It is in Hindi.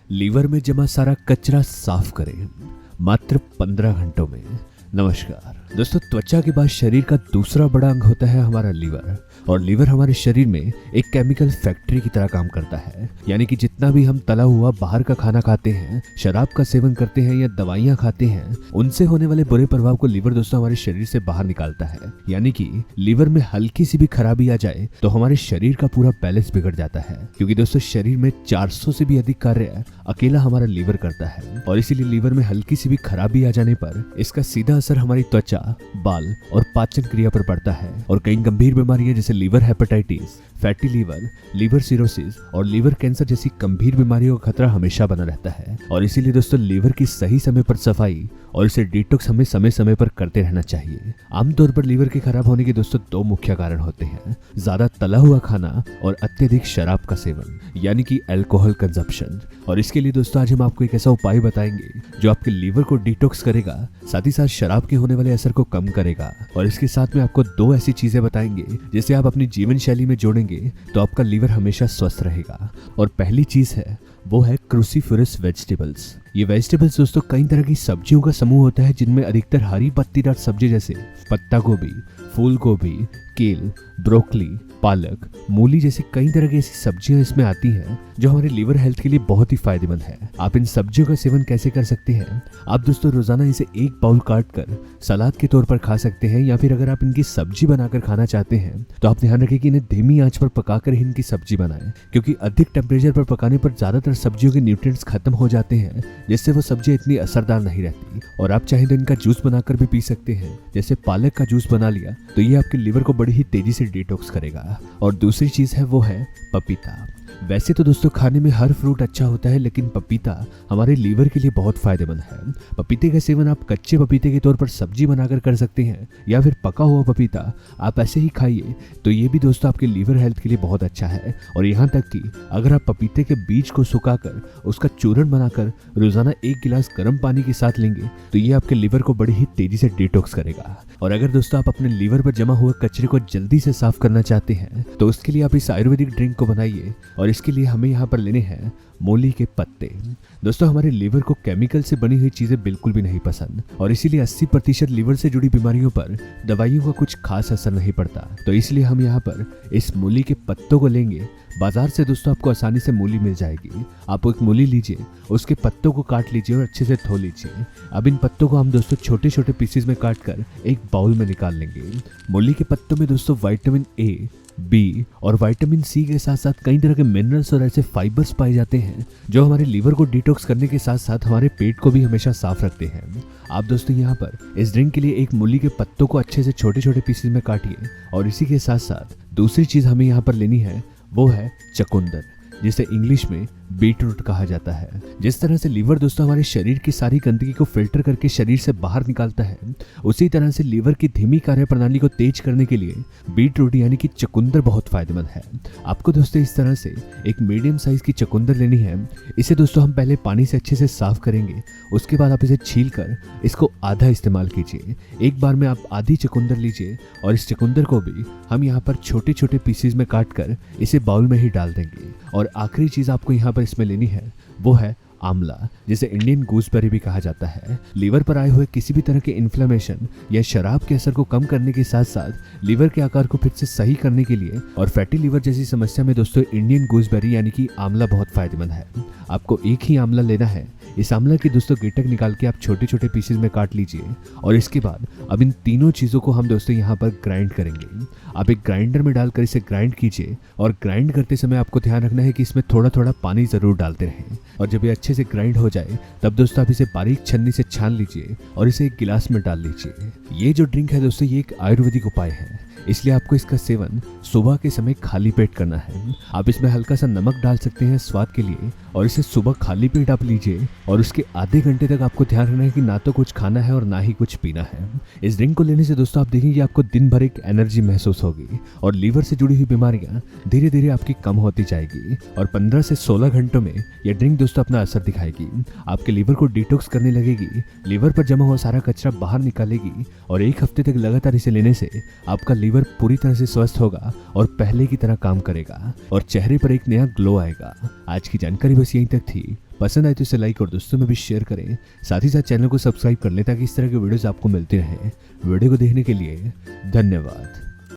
लीवर में जमा सारा कचरा साफ करें मात्र 15 घंटों में। नमस्कार दोस्तों, त्वचा के बाद शरीर का दूसरा बड़ा अंग होता है हमारा लीवर। और लीवर हमारे शरीर में एक केमिकल फैक्ट्री की तरह काम करता है। यानी कि जितना भी हम तला हुआ बाहर का खाना खाते हैं, शराब का सेवन करते हैं या दवाइयां खाते हैं, उनसे होने वाले बुरे प्रभाव को लीवर दोस्तों हमारे शरीर से बाहर निकालता है। यानी कि लीवर में हल्की सी भी खराबी आ जाए तो हमारे शरीर का पूरा बैलेंस बिगड़ जाता है। क्योंकि दोस्तों शरीर में 400 से भी अधिक कार्य अकेला हमारा लीवर करता है। और इसीलिए लीवर में हल्की सी भी खराबी आ जाने पर इसका सीधा असर हमारी त्वचा, बाल और पाचन क्रिया पर पड़ता है। और कई गंभीर बीमारियां जैसे liver hepatitis, fatty liver, liver cirrhosis और लीवर कैंसर जैसी गंभीर बीमारियों का खतरा हमेशा बना रहता है। और इसीलिए दोस्तों लीवर की सही समय पर सफाई और इसे डिटॉक्स हमें समय समय पर करते रहना चाहिए। आमतौर पर लीवर के खराब होने के दोस्तों 2 मुख्य कारण होते हैं: ज्यादा तला हुआ खाना और अत्यधिक शराब का सेवन, यानी कि अल्कोहल कंजप्शन। और इसके लिए दोस्तों आज हम आपको एक ऐसा उपाय बताएंगे जो आपके लीवर को डिटॉक्स करेगा, साथ ही साथ शराब के होने वाले असर को कम करेगा। और इसके साथ में आपको 2 ऐसी चीजें बताएंगे जिसे आप अपनी जीवन शैली में जोड़ेंगे तो आपका लीवर हमेशा स्वस्थ रहेगा। और पहली चीज है वो है क्रूसीफेरस वेजिटेबल्स। ये वेजिटेबल्स दोस्तों कई तरह की सब्जियों का समूह होता है, जिनमें अधिकतर हरी पत्तीदार सब्जी जैसे पत्ता गोभी, फूल गोभी, केल, ब्रोकली, पालक, मूली जैसी कई तरह की ऐसी सब्जियां इसमें आती हैं जो हमारे लीवर हेल्थ के लिए बहुत ही फायदेमंद है। आप इन सब्जियों का सेवन कैसे कर सकते हैं? आप दोस्तों रोजाना इसे 1 बाउल काट कर सलाद के तौर पर खा सकते हैं, या फिर अगर आप इनकी सब्जी बनाकर खाना चाहते हैं तो आप ध्यान रखें कि इन्हें धीमी आंच पर पकाकर ही इनकी सब्जी बनाएं। क्योंकि अधिक टेम्परेचर पर पकाने पर ज्यादातर सब्जियों के न्यूट्रिएंट्स खत्म हो जाते हैं, जिससे वो सब्जियां इतनी असरदार नहीं रहती। और आप चाहें तो इनका जूस बनाकर भी पी सकते हैं। जैसे पालक का जूस बना लिया तो ये आपके लीवर को बड़ी ही तेजी से डिटॉक्स करेगा। और दूसरी चीज है वो है पपीता। वैसे तो दोस्तों खाने में हर फ्रूट अच्छा होता है, लेकिन पपीता हमारे लीवर के लिए बहुत फायदेमंद है। पपीते का सेवन आप कच्चे पपीते के तौर पर सब्जी बनाकर कर सकते हैं, या फिर पका हुआ पपीता आप ऐसे ही खाइए तो ये भी दोस्तों आपके लीवर हेल्थ के लिए बहुत अच्छा है। और यहाँ तक कि अगर आप पपीते के बीज को सुखाकर उसका चूर्ण बनाकर रोजाना 1 गिलास गर्म पानी के साथ लेंगे तो ये आपके लीवर को बड़ी ही तेजी से डिटॉक्स करेगा। और अगर दोस्तों आप अपने लीवर पर जमा हुए कचरे को जल्दी से साफ करना चाहते हैं तो उसके लिए आप इस आयुर्वेदिक ड्रिंक को बनाइए। और इसके लिए हमें यहाँ पर लेने हैं मूली के पत्ते। दोस्तों हमारे लीवर को केमिकल से बनी हुई चीजें बिल्कुल भी नहीं पसंद, और इसीलिए 80% लीवर से जुड़ी बीमारियों पर दवाइयों का कुछ खास असर नहीं पड़ता। तो इसलिए हम यहाँ पर इस मूली के पत्तों को लेंगे। बाजार से दोस्तों आपको आसानी से मूली मिल जाएगी। आप एक मूली लीजिए, उसके पत्तों को काट लीजिए और अच्छे से धो लीजिए। अब इन पत्तों को हम दोस्तों छोटे छोटे पीसेस में काट कर एक बाउल में निकाल लेंगे। मूली के पत्तों में दोस्तों विटामिन ए, बी और विटामिन सी के साथ साथ कई तरह के मिनरल्स और ऐसे फाइबर्स पाए जाते हैं जो हमारे लीवर को डिटॉक्स करने के साथ साथ हमारे पेट को भी हमेशा साफ रखते हैं। आप दोस्तों यहाँ पर इस ड्रिंक के लिए एक मूली के पत्तों को अच्छे से छोटे छोटे पीसेस में काटिए। और इसी के साथ साथ दूसरी चीज हमें यहाँ पर लेनी है वो है चुकंदर, जिसे इंग्लिश में बीट रूट कहा जाता है। जिस तरह से लीवर दोस्तों हमारे शरीर की सारी गंदगी को फिल्टर करके शरीर से बाहर निकालता है, उसी तरह से लीवर की धीमी कार्य प्रणाली को तेज करने के लिए बीट रूट यानी कि चुकंदर बहुत फायदेमंद है। आपको दोस्तों इस तरह से एक मीडियम साइज की चुकंदर लेनी है। इसे दोस्तों हम पहले पानी से अच्छे से साफ करेंगे, उसके बाद आप इसे छील कर इसको आधा इस्तेमाल कीजिए। एक बार में आप आधी चुकंदर लीजिए और इस चुकंदर को भी हम यहाँ पर छोटे छोटे पीसेस में काट कर इसे बाउल में ही डाल देंगे। और आखिरी चीज आपको यहाँ पर इसमें लेनी है वो है आंवला, जिसे इंडियन गूसबेरी भी कहा जाता है। लीवर पर आए हुए किसी भी तरह के इन्फ्लेमेशन या शराब के असर को कम करने के साथ साथ लीवर के आकार को फिर से सही करने के लिए और फैटी लीवर जैसी समस्या में दोस्तों इंडियन गूसबेरी यानी कि आंवला बहुत फायदेमंद है। आपको एक ही आंवला लेना है। इस आंवला की दोस्तों गिटक निकाल के आप छोटे छोटे पीसेस में काट लीजिए। और इसके बाद अब इन तीनों चीज़ों को हम दोस्तों यहाँ पर ग्राइंड करेंगे। आप एक ग्राइंडर में डालकर इसे ग्राइंड कीजिए। और ग्राइंड करते समय आपको ध्यान रखना है कि इसमें थोड़ा थोड़ा पानी ज़रूर डालते रहें। और जब ये अच्छे से ग्राइंड हो जाए तब दोस्तों आप इसे बारीक छन्नी से छान लीजिए और इसे एक गिलास में डाल लीजिए। ये जो ड्रिंक है दोस्तों ये एक आयुर्वेदिक उपाय है, इसलिए आपको इसका सेवन सुबह के समय खाली पेट करना है। आप इसमें हल्का सा नमक डाल सकते हैं स्वाद के लिए और इसे सुबह खाली पेट आप लीजिए। और उसके आधे घंटे तक आपको ध्यान रखना है कि ना तो कुछ खाना है और ना ही कुछ पीना है। इस ड्रिंक को लेने से दोस्तों आप देखेंगे आपको दिन भर एक एनर्जी महसूस होगी और लीवर से जुड़ी हुई बीमारियां धीरे धीरे आपकी कम होती जाएगी। और 15 से 16 घंटों में यह ड्रिंक दोस्तों अपना असर दिखाएगी। आपके लीवर को डिटॉक्स करने लगेगी, लीवर पर जमा हुआ सारा कचरा बाहर निकालेगी और 1 हफ्ते तक लगातार इसे लेने से आपका लीवर पूरी तरह से स्वस्थ होगा और पहले की तरह काम करेगा और चेहरे पर एक नया ग्लो आएगा। आज की जानकारी बस यहीं तक थी। पसंद आए तो इसे लाइक और दोस्तों में भी शेयर करें। साथ ही साथ चैनल को सब्सक्राइब कर लें ताकि इस तरह के वीडियोस आपको मिलते रहें। वीडियो को देखने के लिए धन्यवाद।